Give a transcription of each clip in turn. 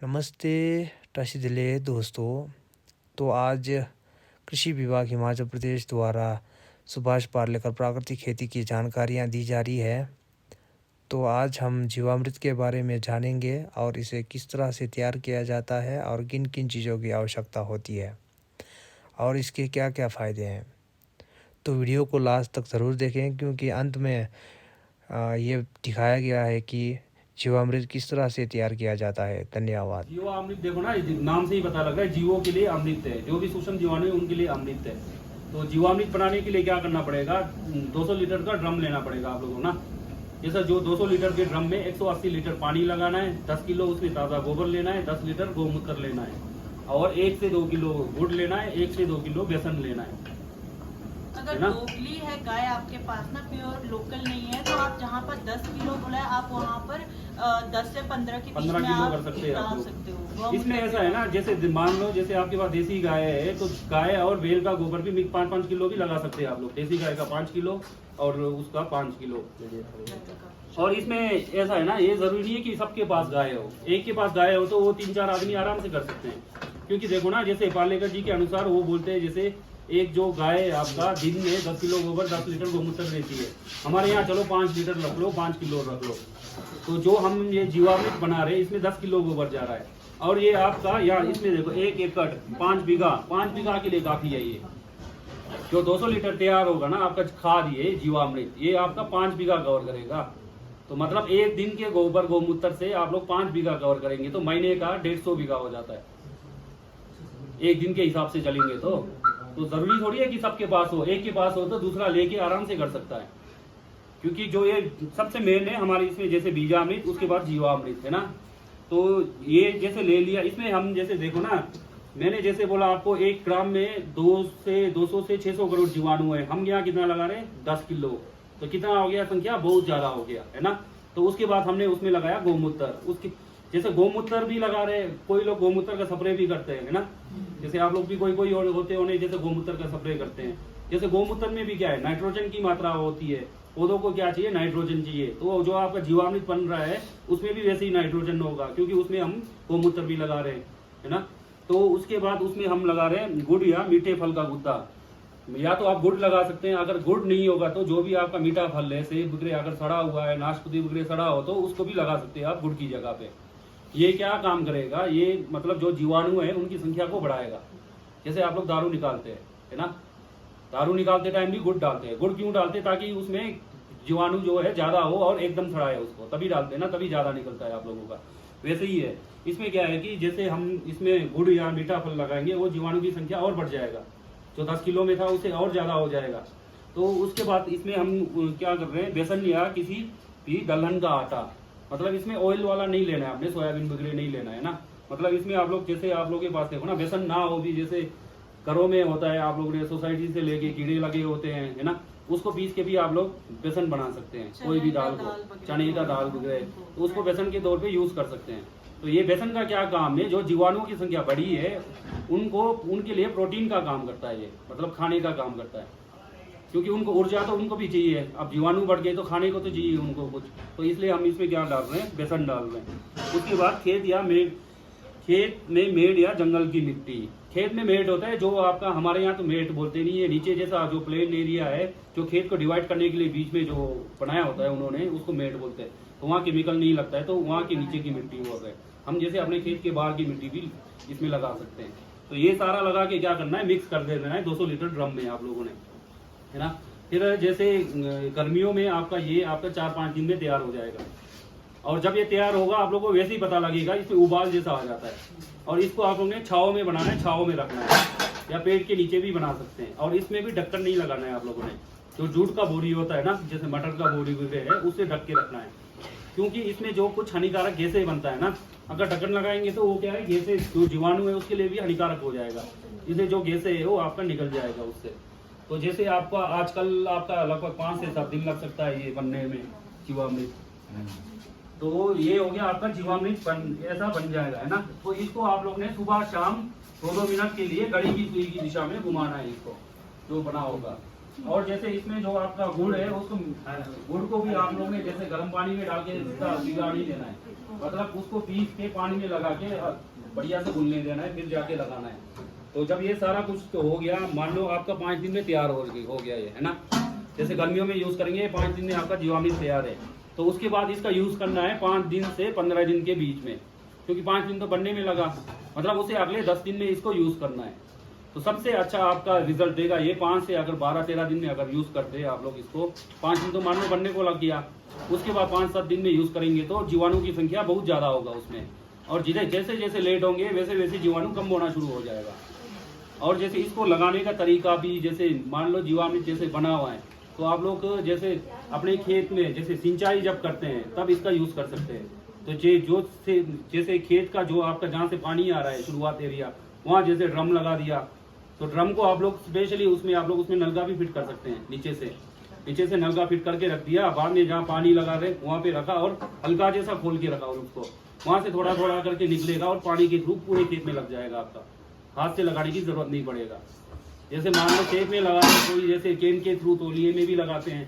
नमस्ते टशीदिले दोस्तों। तो आज कृषि विभाग हिमाचल प्रदेश द्वारा सुभाष पालेकर प्राकृतिक खेती की जानकारियाँ दी जा रही है। तो आज हम जीवामृत के बारे में जानेंगे और इसे किस तरह से तैयार किया जाता है और किन किन चीज़ों की आवश्यकता होती है और इसके क्या क्या फ़ायदे हैं। तो वीडियो को लास्ट तक ज़रूर देखें क्योंकि अंत में ये दिखाया गया है कि जीवामृत किस तरह से तैयार किया जाता है। धन्यवाद। जीवा अमृत देखो ना, नाम से ही पता लग रहा है जीवों के लिए अमृत है। जो भी सूक्ष्म जीवाणु है उनके लिए अमृत है। तो जीवामृत बनाने के लिए क्या करना पड़ेगा, 200 लीटर का ड्रम लेना पड़ेगा आप लोगों को ना। जैसा जो 200 लीटर के ड्रम में 180 लीटर पानी लगाना है, 10 किलो उसमें ताज़ा गोबर लेना है, 10 लीटर गोमूत्र लेना है और 1 से 2 किलो गुड़ लेना है, 1 से 2 किलो बेसन लेना है। अगर लोकली है गाय आपके पास ना, प्योर लोकल नहीं है, तो आप जहाँ पर 10 किलो बोला है आप वहाँ पर 10 से 15 के बीच में किलो आप कर सकते हैं आप सकते लोग। हो। इसमें ऐसा है ना, जैसे मान लो जैसे आपके पास देसी गाय है तो गाय और बैल का गोबर भी 5-5 किलो भी लगा सकते हैं आप लोग। देसी गाय का 5 किलो और उसका 5 किलो। और इसमें ऐसा है ना, ये जरूरी नहीं है कि सबके पास गाय हो। एक के पास गाय हो तो वो 3-4 आदमी आराम से कर सकते हैं। क्योंकि देखो ना, जैसे पालेकर जी के अनुसार वो बोलते हैं जैसे एक जो गाय आपका दिन में 10 किलो गोबर 10 लीटर गोमूत्र देती है। हमारे यहाँ चलो 5 लीटर रख लो, 5 किलो रख लो। तो जो हम ये जीवामृत बना रहे हैं इसमें 10 किलो गोबर जा रहा है। और ये आपका यार इसमें देखो 1 एकड़ 5 बीघा के लिए काफी है। ये जो 200 लीटर तैयार होगा ना आपका खाद, ये जीवामृत ये आपका 5 बीघा कवर करेगा। तो मतलब एक दिन के गोबर गोमूत्र से आप लोग 5 बीघा कवर करेंगे तो महीने का 150 बीघा हो जाता है। एक दिन के हिसाब से चलेंगे तो जरूरी थोड़ी है कि सबके पास हो। एक के पास हो तो दूसरा लेके आराम से कर सकता है। क्योंकि जो ये सबसे मेन है हमारे इसमें, जैसे बीजामृत उसके बाद जीवामृत है ना। तो ये जैसे ले लिया, इसमें हम जैसे देखो ना, मैंने जैसे बोला आपको 1 ग्राम में 200 से 600 करोड़ जीवाणु है। हम यहाँ कितना लगा रहे हैं, 10 किलो। तो कितना हो गया, संख्या बहुत ज्यादा हो गया है ना। तो उसके बाद हमने उसमें लगाया गोमूत्र। उसके जैसे गोमूत्र भी लगा रहे, कोई लोग गोमूत्र का स्प्रे भी करते हैं, है ना। जैसे आप लोग भी कोई होते होने जैसे गोमूत्र का स्प्रे करते हैं। जैसे गोमूत्र में भी क्या है, नाइट्रोजन की मात्रा होती है। पौधों को क्या चाहिए, नाइट्रोजन चाहिए। तो जो आपका जीवामृत बन रहा है उसमें भी वैसे ही नाइट्रोजन होगा, क्योंकि उसमें हम गोमूत्र भी लगा रहे हैं, है ना। तो उसके बाद उसमें हम लगा रहे हैं गुड़ या मीठे फल का गुद्दा। या तो आप गुड़ लगा सकते हैं। अगर गुड़ नहीं होगा तो जो भी आपका मीठा फल है, सेब वगैरह अगर सड़ा हुआ है, नाशपाती वगैरह सड़ा हो तो उसको भी लगा सकते हैं आप गुड़ की जगह पे। ये क्या काम करेगा, ये मतलब जो जीवाणु है उनकी संख्या को बढ़ाएगा। जैसे आप लोग दारू निकालते हैं, है ना। दारू निकालते टाइम भी गुड़ डालते हैं। गुड़ क्यों डालते हैं, ताकि उसमें जीवाणु जो है ज्यादा हो और एकदम सड़ाए उसको, तभी डालते हैं ना, तभी ज्यादा निकलता है आप लोगों का। वैसे ही है इसमें क्या है कि जैसे हम इसमें गुड़ या मीठा फल लगाएंगे वो जीवाणु की संख्या और बढ़ जाएगा। जो 10 किलो में था उससे और ज्यादा हो जाएगा। तो उसके बाद इसमें हम क्या कर रहे हैं, बेसन या किसी भी दलहन का आटा, मतलब इसमें ऑयल वाला नहीं लेना है आपने, सोयाबीन वगैरह नहीं लेना है ना। मतलब इसमें आप लोग जैसे आप लोग के पास देखो ना, बेसन ना हो भी, जैसे घरों में होता है, आप लोग ने सोसाइटी से लेके कीड़े लगे होते हैं, है ना, उसको पीस के भी आप लोग बेसन बना सकते हैं। कोई भी दाल को, चने का दाल वगैरह, तो उसको बेसन के तौर पे यूज कर सकते हैं। तो ये बेसन का क्या काम है, जो जीवाणुओं की संख्या बढ़ी है उनको, उनके लिए प्रोटीन का काम करता है ये, मतलब खाने का काम करता है। क्योंकि उनको ऊर्जा तो उनको भी चाहिए। अब जीवाणु बढ़ गए तो खाने को तो चाहिए उनको कुछ। तो इसलिए हम इसमें क्या डाल रहे हैं, बेसन डाल रहे हैं। उसके बाद खेत में मेड़ या जंगल की मिट्टी। खेत में मेड़ होता है, जो आपका हमारे यहाँ तो मेड़ बोलते नहीं है, नीचे जैसा जो प्लेन एरिया है, जो खेत को डिवाइड करने के लिए बीच में जो बनाया होता है उन्होंने, उसको मेड़ बोलते हैं। तो वहाँ केमिकल नहीं लगता है, तो वहाँ के नीचे की मिट्टी हो गए। हम जैसे अपने खेत के बाहर की मिट्टी भी इसमें लगा सकते हैं। तो ये सारा लगा के क्या करना है, मिक्स कर देना है 200 लीटर ड्रम में आप लोगों ने, है ना। फिर जैसे गर्मियों में आपका ये आपका 4-5 दिन में तैयार हो जाएगा। और जब ये तैयार होगा आप लोगों को वैसे ही पता लगेगा, इसमें उबाल जैसा आ जाता है। और इसको आप लोगों ने छाव में बनाना है, छाव में रखना है, या पेड़ के नीचे भी बना सकते हैं। और इसमें भी ढक्कन नहीं लगाना है आप लोगों ने। जो जूट का बोरी होता है ना, जैसे मटर का बोरी वगैरह है, उससे ढक के रखना है। क्योंकि इसमें जो कुछ हानिकारक गैसें बनता है ना, अगर ढक्कन लगाएंगे तो वो क्या है, गैसें जो जीवाणु है उसके लिए भी हानिकारक हो जाएगा। इसलिए जो गैसें है वो आपका निकल जाएगा उससे। तो जैसे आपका आजकल आपका लगभग 5 से 7 दिन लग सकता है ये बनने में, जीवामृत। तो ये हो गया आपका जीवामृत ऐसा बन जाएगा, है ना। तो इसको आप लोग ने सुबह शाम 2-2 मिनट के लिए घड़ी की सुई की दिशा में घुमाना है इसको, जो बना होगा। और जैसे इसमें जो आपका गुड़ है उसको गुड़ को भी आप लोग ने जैसे गर्म पानी में डाल के इसका बिगाड़ नहीं देना है, मतलब उसको पीस के पानी में लगा के बढ़िया से घुलने देना है, फिर जाके लगाना है। तो जब ये सारा कुछ तो हो गया, मान लो आपका 5 दिन में तैयार हो गया ये, है ना। जैसे गर्मियों में यूज करेंगे 5 दिन में आपका जीवामृत तैयार है। तो उसके बाद इसका यूज करना है 5 दिन से 15 दिन के बीच में, क्योंकि 5 दिन तो बनने में लगा, मतलब उसे अगले 10 दिन में इसको यूज करना है। तो सबसे अच्छा आपका रिजल्ट देगा ये 5 से अगर 12-13 दिन में अगर यूज करते हैं आप लोग इसको, 5 दिन तो मान लो बनने को लग गया, उसके बाद 5-7 दिन में यूज करेंगे तो जीवाणु की संख्या बहुत ज्यादा होगा उसमें, और जैसे जैसे लेट होंगे वैसे वैसे जीवाणु कम होना शुरू हो जाएगा। और जैसे इसको लगाने का तरीका भी, जैसे मान लो जीवामृत जैसे बना हुआ है तो आप लोग जैसे अपने खेत में जैसे सिंचाई जब करते हैं तब इसका यूज कर सकते हैं। तो जैसे खेत का जो आपका जहाँ से पानी आ रहा है शुरुआत एरिया, वहाँ जैसे ड्रम लगा दिया, तो ड्रम को आप लोग स्पेशली उसमें आप लोग उसमें नलका भी फिट कर सकते हैं। नीचे से नलका फिट करके रख दिया, बाद में जहाँ पानी लगा रहे वहाँ पे रखा और हल्का जैसा खोल के रखा, और उसको वहाँ से थोड़ा थोड़ा करके निकलेगा और पानी के थ्रू पूरे खेत में लग जाएगा। आपका हाथ से लगाने की जरूरत नहीं पड़ेगा। जैसे मान लो खेत में लगा रहे कोई, जैसे केन के थ्रू तौलिए में भी लगाते हैं,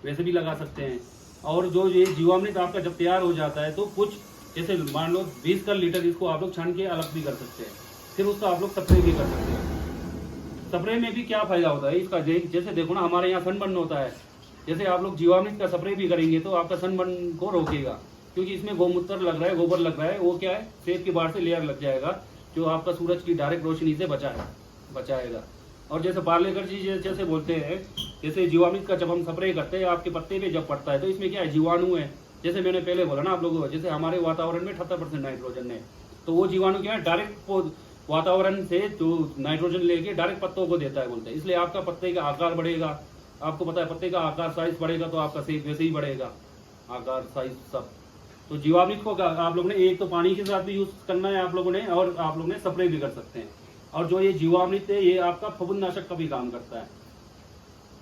वैसे भी लगा सकते हैं। और जो ये जीवामृत आपका जब तैयार हो जाता है तो कुछ जैसे मान लो 20 का लीटर इसको आप लोग छान के अलग भी कर सकते हैं, फिर उसका आप लोग स्प्रे भी कर सकते हैं। स्प्रे में भी क्या फायदा होता है इसका, जैसे देखो ना हमारे यहाँ सनबर्न होता है, जैसे आप लोग जीवामृत का स्प्रे भी करेंगे तो आपका सनबर्न को रोकेगा, क्योंकि इसमें गोमूत्र लग रहा है, गोबर लग रहा है, वो क्या है सेब के बाहर से लेयर लग जाएगा जो आपका सूरज की डायरेक्ट रोशनी से बचाएगा। और जैसे पार्लेकर जी जैसे बोलते हैं, जैसे जीवामृत का जब हम स्प्रे करते हैं आपके पत्ते पे जब पड़ता है तो इसमें क्या है जीवाणु है, जैसे मैंने पहले बोला ना आप लोगों को, जैसे हमारे वातावरण में 78% नाइट्रोजन है, तो वो जीवाणु क्या है डायरेक्ट वातावरण से जो नाइट्रोजन लेके डायरेक्ट पत्तों को देता है बोलते हैं। इसलिए आपका पत्ते का आकार बढ़ेगा, आपको पता है पत्ते का आकार साइज बढ़ेगा तो आपका सेब वैसे ही बढ़ेगा, आकार साइज सब। तो जीवामृत को आप लोगों ने एक तो पानी के साथ भी यूज करना है आप लोगों ने, और आप लोगों ने स्प्रे भी कर सकते हैं। और जो ये जीवामृत है ये आपका फफूंदनाशक का भी काम करता है।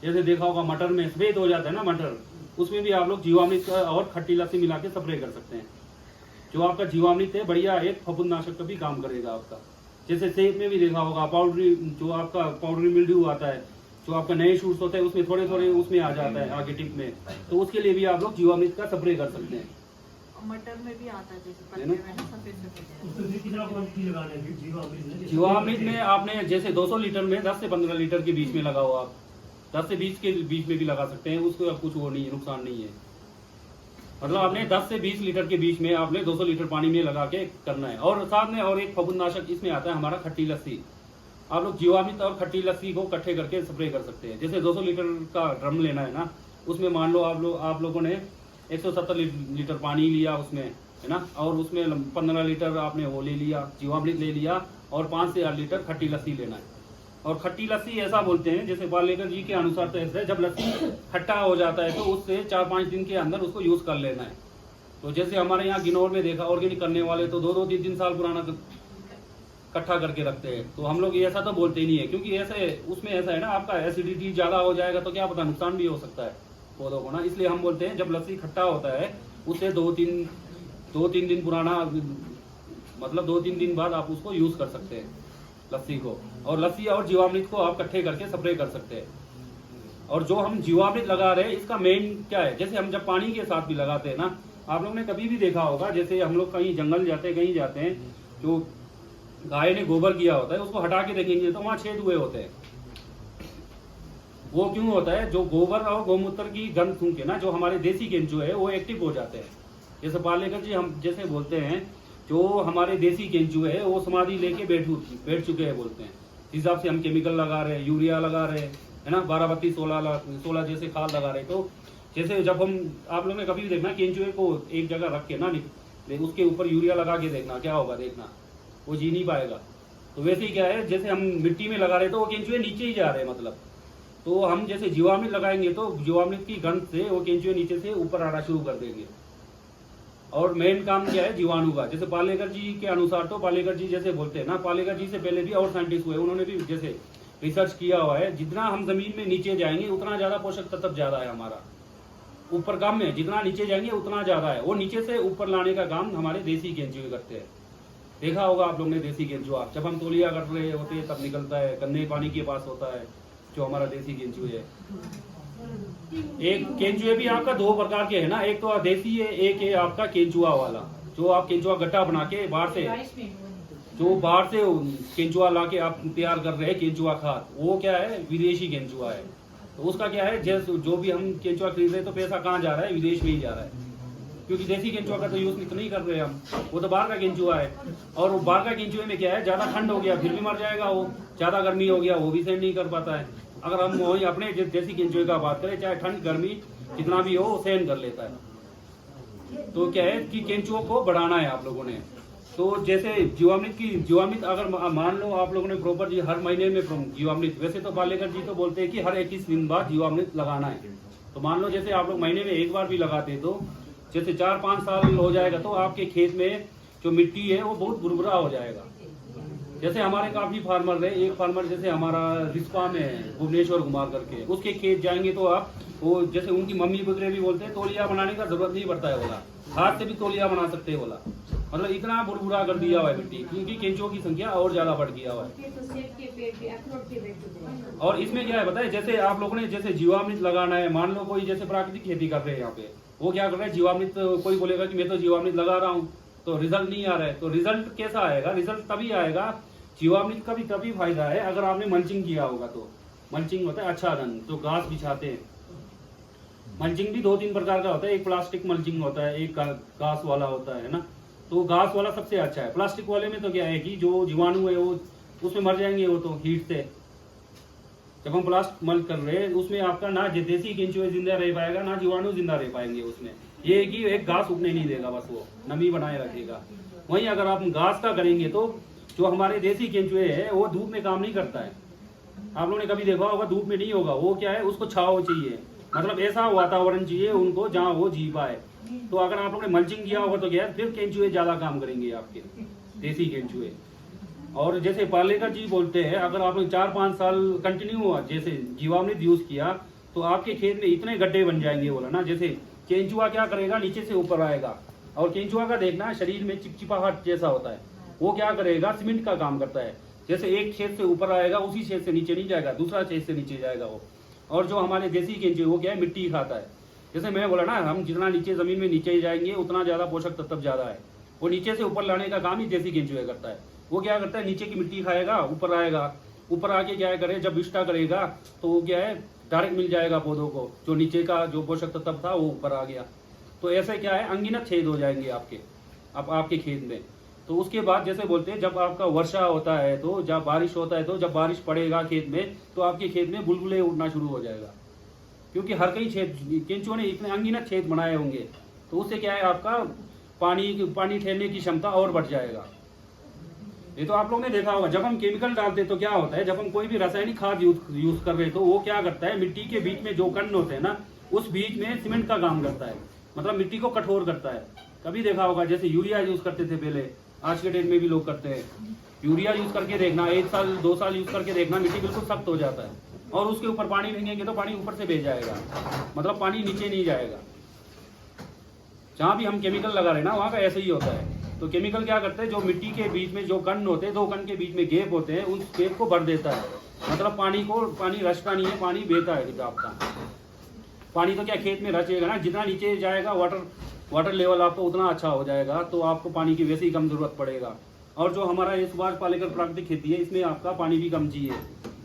जैसे देखा होगा मटर में सफेद हो जाता है ना मटर, उसमें भी आप लोग जीवामृत और खट्टी लस्सी मिला के स्प्रे कर सकते हैं। जो आपका जीवामृत है बढ़िया एक फफूंदनाशक का भी काम करेगा आपका। जैसे सेब में भी देखा होगा पाउडरी, जो आपका पाउडरी मिल्ड्यू आता है, जो आपका नए शूट्स होते हैं उसमें थोड़े थोड़े उसमें आ जाता है आगे टिप में, तो उसके लिए भी आप लोग जीवामृत का स्प्रे कर सकते हैं। मटर में भी आता है जैसे पत्ते में ना सफेद जीवामृत में आपने जैसे 200 लीटर में 10 से 15 लीटर के बीच में लगाओ आप, 10 से 20 के बीच में भी लगा सकते हैं, उसको कुछ वो नहीं नुकसान नहीं है। मतलब आपने 10 से 20 लीटर के बीच में आपने 200 लीटर पानी में लगा के करना है। और साथ में और एक फफूंदनाशक इसमें आता है हमारा खट्टी लस्सी। आप लोग जीवामृत और खट्टी लस्सी को इकट्ठे करके स्प्रे कर सकते हैं। जैसे 200 लीटर का ड्रम लेना है ना, उसमें मान लो आप लोगों ने 170 लीटर पानी लिया उसमें, है ना, और उसमें 15 लीटर आपने वो ले लिया जीवामृत ले लिया, और 5 से 8 लीटर खट्टी लस्सी लेना है। और खट्टी लस्सी ऐसा बोलते हैं, जैसे पार्लेकर जी के अनुसार तो ऐसा है, जब लस्सी खट्टा हो जाता है तो उससे 4-5 दिन के अंदर उसको यूज कर लेना है। तो जैसे हमारे यहाँ गिनौर में देखा ऑर्गेनिक करने वाले तो 2-3 साल पुराना इकट्ठा करके रखते हैं। तो हम लोग ऐसा तो बोलते ही नहीं है, क्योंकि ऐसे उसमें ऐसा है ना आपका एसिडिटी ज्यादा हो जाएगा तो क्या पता नुकसान भी हो सकता है पौधों को ना। इसलिए हम बोलते हैं जब लस्सी खट्टा होता है उससे 2-3 दिन पुराना, मतलब 2-3 दिन बाद आप उसको यूज कर सकते हैं लस्सी को। और लस्सी और जीवामृत को आप इकट्ठे करके स्प्रे कर सकते हैं। और जो हम जीवामृत लगा रहे हैं इसका मेन क्या है, जैसे हम जब पानी के साथ भी लगाते हैं ना, आप लोगों ने कभी भी देखा होगा, जैसे हम लोग कहीं जंगल जाते हैं कहीं जाते हैं, जो गाय ने गोबर किया होता है उसको हटा के देखेंगे तो वहाँ छेद हुए होते हैं। वो क्यों होता है, जो गोबर और गोमूत्र की गंध सूंघ के ना जो हमारे देसी केंचुए है वो एक्टिव हो जाते हैं। जैसे पार्लेकर जी हम जैसे बोलते हैं, जो हमारे देसी केंचुए है वो समाधि लेके बैठ चुके हैं बोलते हैं। इस हिसाब से हम केमिकल लगा रहे हैं, यूरिया लगा रहे हैं, है ना, 12-32-16 जैसे खाद लगा रहे हैं। तो जैसे जब हम आप लोगों ने कभी भी देखना केंचुए को एक जगह रख के ना उसके ऊपर यूरिया लगा के देखना क्या होगा, देखना वो जी नहीं पाएगा। तो वैसे ही क्या है, जैसे हम मिट्टी में लगा रहे तो वो केंचुए नीचे ही जा रहे हैं, मतलब तो हम जैसे जीवामृत लगाएंगे तो जीवामृत की गंध से वो केंचुए नीचे से ऊपर आना शुरू कर देंगे। और मेन काम क्या है जीवाणु का, जैसे पार्लेकर जी के अनुसार, तो पार्लेकर जी जैसे बोलते हैं ना, पार्लेकर जी से पहले भी और साइंटिस्ट हुए, उन्होंने भी जैसे रिसर्च किया हुआ है, जितना हम जमीन में नीचे जाएंगे उतना ज्यादा पोषक तत्व ज्यादा है हमारा, ऊपर कम है, जितना नीचे जाएंगे उतना ज्यादा है। वो नीचे से ऊपर लाने का काम हमारे देसी केंचुए करते हैं। देखा होगा आप लोगों ने देसी केंचुआ, जब हम तोलिया कर रहे होते हैं तब निकलता है, गन्ने पानी के पास होता है जो हमारा देसी केंचुए है। एक केंचुए भी आपका दो प्रकार के है ना, एक तो देसी है, एक है आपका केंचुआ वाला, जो आप केंचुआ गट्टा बना के बाहर से केंचुआ लाके आप तैयार कर रहे हैं केंचुआ खाद, वो क्या है विदेशी केंचुआ है। तो उसका क्या है, जैसे जो भी हम केंचुआ खरीद रहे हैं तो पैसा कहाँ जा रहा है, विदेश में ही जा रहा है, क्योंकि देसी केंचुआ का तो यूज नहीं कर रहे हम, वो तो बाहर का केंचुआ है। और वो बाहर का केंचुए में क्या है, ज्यादा ठंड हो गया फिर भी मर जाएगा, वो ज्यादा गर्मी हो गया वो भी सहन नहीं कर पाता है। अगर हम वही अपने देसी केंचुए का बात करें, चाहे ठंड गर्मी कितना भी हो वो सहन कर लेता है। तो क्या है कि केंचुओं को बढ़ाना है आप लोगों ने। तो जैसे जीवामृत अगर मान लो आप लोगों ने प्रॉपर जी हर महीने में जीवामृत, वैसे तो पालेकर जी तो बोलते हैं कि हर 21 दिन बाद जीवामृत लगाना है। तो मान लो जैसे आप लोग महीने में एक बार भी लगाते तो जैसे 4-5 साल हो जाएगा तो आपके खेत में जो मिट्टी है वो बहुत बुरबुरा हो जाएगा। जैसे हमारे काफी फार्मर रहे, एक फार्मर जैसे हमारा रिस्पा में है भुवनेश्वर कुमार करके, उसके खेत जाएंगे तो आप वो जैसे उनकी मम्मी वगैरह भी बोलते हैं तौलिया बनाने का जरूरत नहीं पड़ता है बोला, हाथ से भी तौलिया बना सकते हैं बोला। मतलब इतना बुरबुरा कर दिया हुआ है मिट्टी, क्योंकि केंचुओं की संख्या और ज्यादा बढ़ गया हुआ है। और इसमें क्या है बताए, जैसे आप लोगों ने जैसे जीवामृत लगाना है, मान लो कोई जैसे प्राकृतिक खेती कर रहे हैं यहाँ पे, वो क्या कर रहे हैं जीवामृत, कोई बोलेगा कि मैं तो जीवामृत लगा रहा हूँ तो रिजल्ट नहीं आ रहा है। तो रिजल्ट कैसा आएगा, रिजल्ट तभी आएगा, जीवामृत का भी तभी फायदा है अगर आपने मल्चिंग किया होगा। तो मल्चिंग होता है अच्छा रंग, तो घास बिछाते हैं। मल्चिंग भी 2-3 प्रकार का होता है, एक प्लास्टिक मल्चिंग होता है, एक घास वाला होता है ना। तो घास वाला सबसे अच्छा है। प्लास्टिक वाले में तो क्या है कि जो जीवाणु है वो उसमें मर जाएंगे, वो तो हीट से। जब हम प्लास्टिक मल्च कर रहे हैं उसमें आपका ना देसी केंचुए जिंदा रह पाएगा ना जीवाणु जिंदा रह पाएंगे उसमें। ये है कि एक घास उगने नहीं देगा, बस वो नमी बनाए रखेगा। वहीं अगर आप घास का करेंगे तो जो हमारे देसी केंचुए है वो धूप में काम नहीं करता है। आप लोगों ने कभी देखा होगा धूप में नहीं होगा, वो क्या है उसको छाव चाहिए, मतलब ऐसा वातावरण चाहिए उनको जहाँ वो जी पाए। तो अगर आप लोगों ने मल्चिंग किया होगा तो क्या है, फिर केंचुए ज्यादा काम करेंगे आपके देसी केंचुए। और जैसे पालेकर जी बोलते हैं, अगर आपने 4-5 साल कंटिन्यू जैसे जीवामृत यूज किया तो आपके खेत में इतने गड्ढे बन जाएंगे बोला ना। जैसे केंचुआ क्या करेगा, नीचे से ऊपर आएगा, और केंचुआ का देखना शरीर में चिपचिपाहट जैसा होता है, वो क्या करेगा सीमेंट का काम करता है। जैसे एक छेद से ऊपर आएगा उसी छेद से नीचे नहीं जाएगा, दूसरा छेद से नीचे जाएगा वो। और जो हमारे देसी केंचुए वो क्या है मिट्टी खाता है। जैसे मैं बोला ना, हम जितना नीचे जमीन में नीचे जाएंगे उतना ज्यादा पोषक तत्व ज्यादा है। वो नीचे से ऊपर लाने का काम ही देसी केंचुए करता है। वो क्या करता है, नीचे की मिट्टी खाएगा, ऊपर आएगा, ऊपर आके क्या करे, जब विष्टा करेगा तो वो क्या है डायरेक्ट मिल जाएगा पौधों को, जो नीचे का जो पोषक तत्व था वो ऊपर आ गया। तो ऐसे क्या है अनगिनत छेद हो जाएंगे आपके खेत में। तो उसके बाद जैसे बोलते हैं जब आपका वर्षा होता है तो जब बारिश होता है तो जब बारिश पड़ेगा खेत में तो आपके खेत में बुलबुले उड़ना शुरू हो जाएगा, क्योंकि हर कहीं छेद केंचुओं ने इतने अनगिनत छेद बनाए होंगे। तो उससे क्या है आपका पानी ठहरने की क्षमता और बढ़ जाएगा। ये तो आप लोगों ने देखा होगा, जब हम केमिकल डालते तो क्या होता है, जब हम कोई भी रासायनिक खाद यूज कर रहे हैं तो वो क्या करता है, मिट्टी के बीच में जो कण होते हैं ना उस बीच में सीमेंट का काम करता है, मतलब मिट्टी को कठोर करता है। कभी देखा होगा जैसे यूरिया यूज करते थे पहले, आज के डेट में भी लोग करते हैं। यूरिया यूज करके देखना, 1 साल 2 साल यूज करके देखना, मिट्टी बिल्कुल सख्त हो जाता है और उसके ऊपर पानी फेंकेंगे तो पानी ऊपर से बह जाएगा, मतलब पानी नीचे नहीं जाएगा। जहाँ भी हम केमिकल लगा रहे हैं ना वहाँ का ऐसे ही होता है। तो केमिकल क्या करते हैं, जो मिट्टी के बीच में जो कण होते हैं, 2 कण के बीच में गैप होते हैं, उस गैप को भर देता है, मतलब पानी रचता नहीं है, पानी बहता है आपका। पानी तो क्या खेत में रचेगा ना, जितना नीचे जाएगा वाटर लेवल आपका उतना अच्छा हो जाएगा, तो आपको पानी की वैसे ही कम जरूरत पड़ेगा। और जो हमारा ये सुभाष पालेकर प्राकृतिक खेती है इसमें आपका पानी भी कम चाहिए,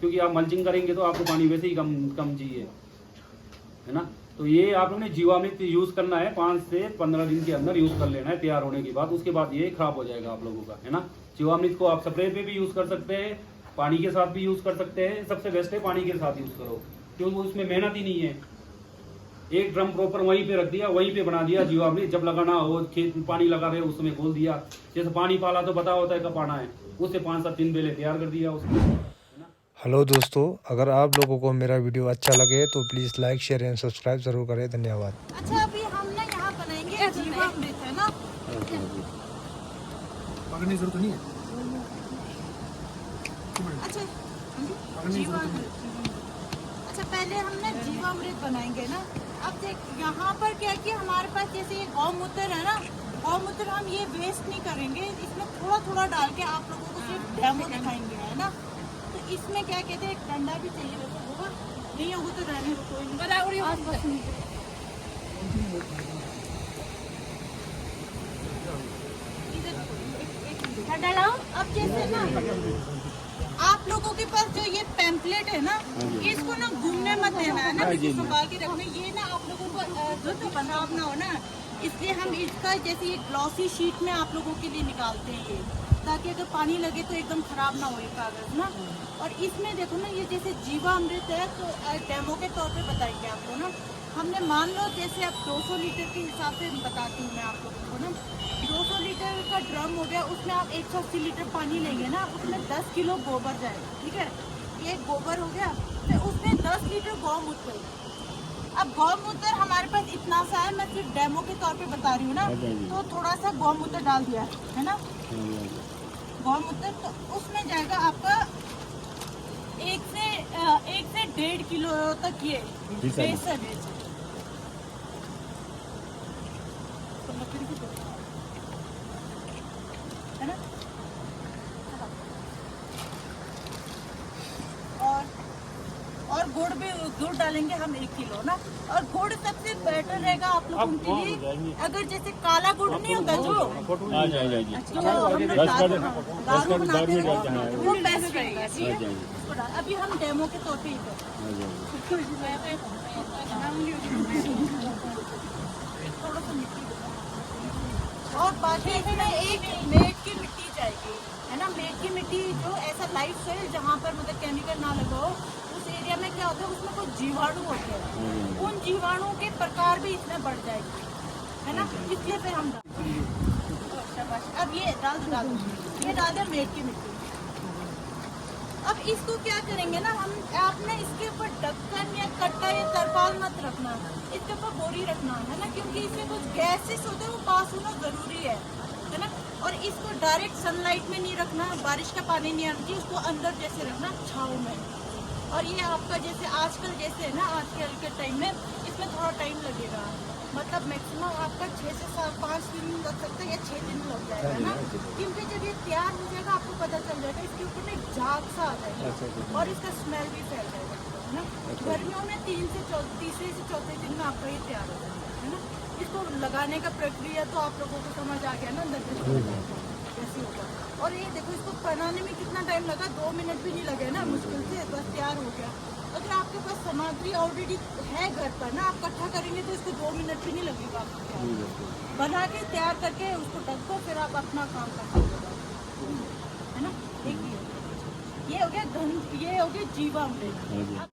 क्योंकि आप मल्चिंग करेंगे तो आपको पानी वैसे ही कम चाहिए, है ना। तो ये आप लोगों ने जीवामृत यूज करना है, 5 से 15 दिन के अंदर यूज कर लेना है तैयार होने के बाद। उसके बाद ये खराब हो जाएगा आप लोगों का, है ना। जीवामृत को आप स्प्रे पे भी यूज कर सकते हैं, पानी के साथ भी यूज कर सकते हैं। सबसे बेस्ट है पानी के साथ यूज करो, क्योंकि उसमें मेहनत ही नहीं है। एक ड्रम प्रॉपर वहीं पे रख दिया, वहीं पे बना दिया जीवामृत, जब लगाना हो खेत में पानी लगा रहे उसमें खोल दिया, जैसे पानी पाला तो पता होता है कब पाना है, उससे 5-7 बेले तैयार कर दिया उसको। हेलो दोस्तों, अगर आप लोगों को मेरा वीडियो अच्छा लगे तो please like share and subscribe ज़रूर करें। धन्यवाद। अच्छा, अभी हम ना यहाँ बनाएंगे जीवामृत, है ना। पकड़ने की जरूरत नहीं है। अच्छा जीवामृत, अच्छा पहले हम ना जीवामृत बनाएंगे ना। अब देख यहाँ पर क्या कि हमारे पास जैसे ये गौमूत्र है ना, गौमूत्र हम ये वेस्ट नहीं करेंगे, इसमें थोड़ा थोड़ा डाल के आप लोगों को सिर्फ डेमो दिखाएंगे, है ना। तो इसमें क्या कहते हैं, एक डंडा भी चाहिए, वैसे नहीं होगा तो रहने दो, कोई नहीं। आस-पास नहीं। अब जैसे ना आप लोगों के पास जो ये पैम्पलेट है ना, इसको ना घूमने मत देना है ना, संभाल के रखना। ये ना आप लोगों को जो तो खराब ना हो ना, इसलिए हम इसका जैसे ये ग्लॉसी शीट में आप लोगों के लिए निकालते हैं ये, ताकि अगर पानी लगे तो एकदम खराब ना हो ये कागज ना। और इसमें देखो ना, ये जैसे जीवामृत है तो डेमो के तौर पे बताएंगे आपको ना। हमने मान लो जैसे अब 200 लीटर के हिसाब से बताती हूँ मैं आप लोगों को ना। 200 लीटर का ड्रम हो गया, उसमें आप 180 लीटर पानी लेंगे ना, उसमें 10 किलो गोबर जाएगा, ठीक है। ये गोबर हो गया, तो उसमें 10 लीटर गौमूत्र। अब गौमूत्र हमारे पास इतना सा है, मैं सिर्फ डेमो के तौर पे बता रही हूँ ना, तो थोड़ा सा गौमूत्र डाल दिया है ना। गौमूत्र तो उसमें जाएगा आपका 1 से 1.5 किलो तक ये बेसन है। है ना। और गुड़ डालेंगे हम 1 किलो ना। और गुड़ सबसे बेटर रहेगा आप लोगों के लिए, अगर जैसे काला गुड़ नहीं होता जो हम लोग दारू बनाते हैं, वो बेस्ट रहेगा, ठीक है। अभी हम डेमो के तौर पे ही करें। थोड़ा सा मिट्टी और बाकी इसमें एक मेट की मिट्टी चाहिए, है ना। मेट की मिट्टी जो ऐसा लाइफ सॉइल जहाँ पर मतलब केमिकल ना लगा हो, उस एरिया में क्या होता है, उसमें कुछ जीवाणु होते हैं, उन जीवाणु के प्रकार भी इसमें बढ़ जाएगी, है ना। इसलिए फिर हम अब ये डाल दो ये डाल दें मेट की मिट्टी। अब इसको क्या करेंगे ना हम, आपने इसके ऊपर ढक्कन या कट्टा या तरपाल मत रखना, इसके ऊपर बोरी रखना है ना, क्योंकि इसमें कुछ गैसेस होते हैं, वो पास होना जरूरी है ना। और इसको डायरेक्ट सनलाइट में नहीं रखना, बारिश का पानी नहीं आना चाहिए, इसको अंदर जैसे रखना छाँव में। और ये आपका जैसे आजकल जैसे है ना, आजकल के टाइम में इसमें थोड़ा टाइम लगेगा, मतलब मैक्सिमम आपका 6 से 5 दिन लग सकता है या 6 दिन लग जाएगा ना। क्योंकि जब ये तैयार हो जाएगा आपको पता चल जाएगा, इसके ऊपर ना झाग सा आ जाएगा और इसका स्मेल भी फैल जाएगा, है ना। गर्मियों में तीसरे से चौथे दिन में आपका ये तैयार हो जाएगा, है ना। इसको लगाने का प्रक्रिया तो आप लोगों को समझ आ गया ना, अंदर कैसे होगा। और ये देखो, इसको बनाने में कितना टाइम लगा, 2 मिनट भी नहीं लगे ना, मुश्किल से बस तैयार हो गया। अगर आपके पास सामग्री ऑलरेडी है घर पर ना, आप इकट्ठा करेंगे तो इसको 2 मिनट भी नहीं लगेगा आपको बना के तैयार करके उसको ढक दो, फिर आप अपना काम कर सकते हो, है ना। एक ये हो गया जीवामृत।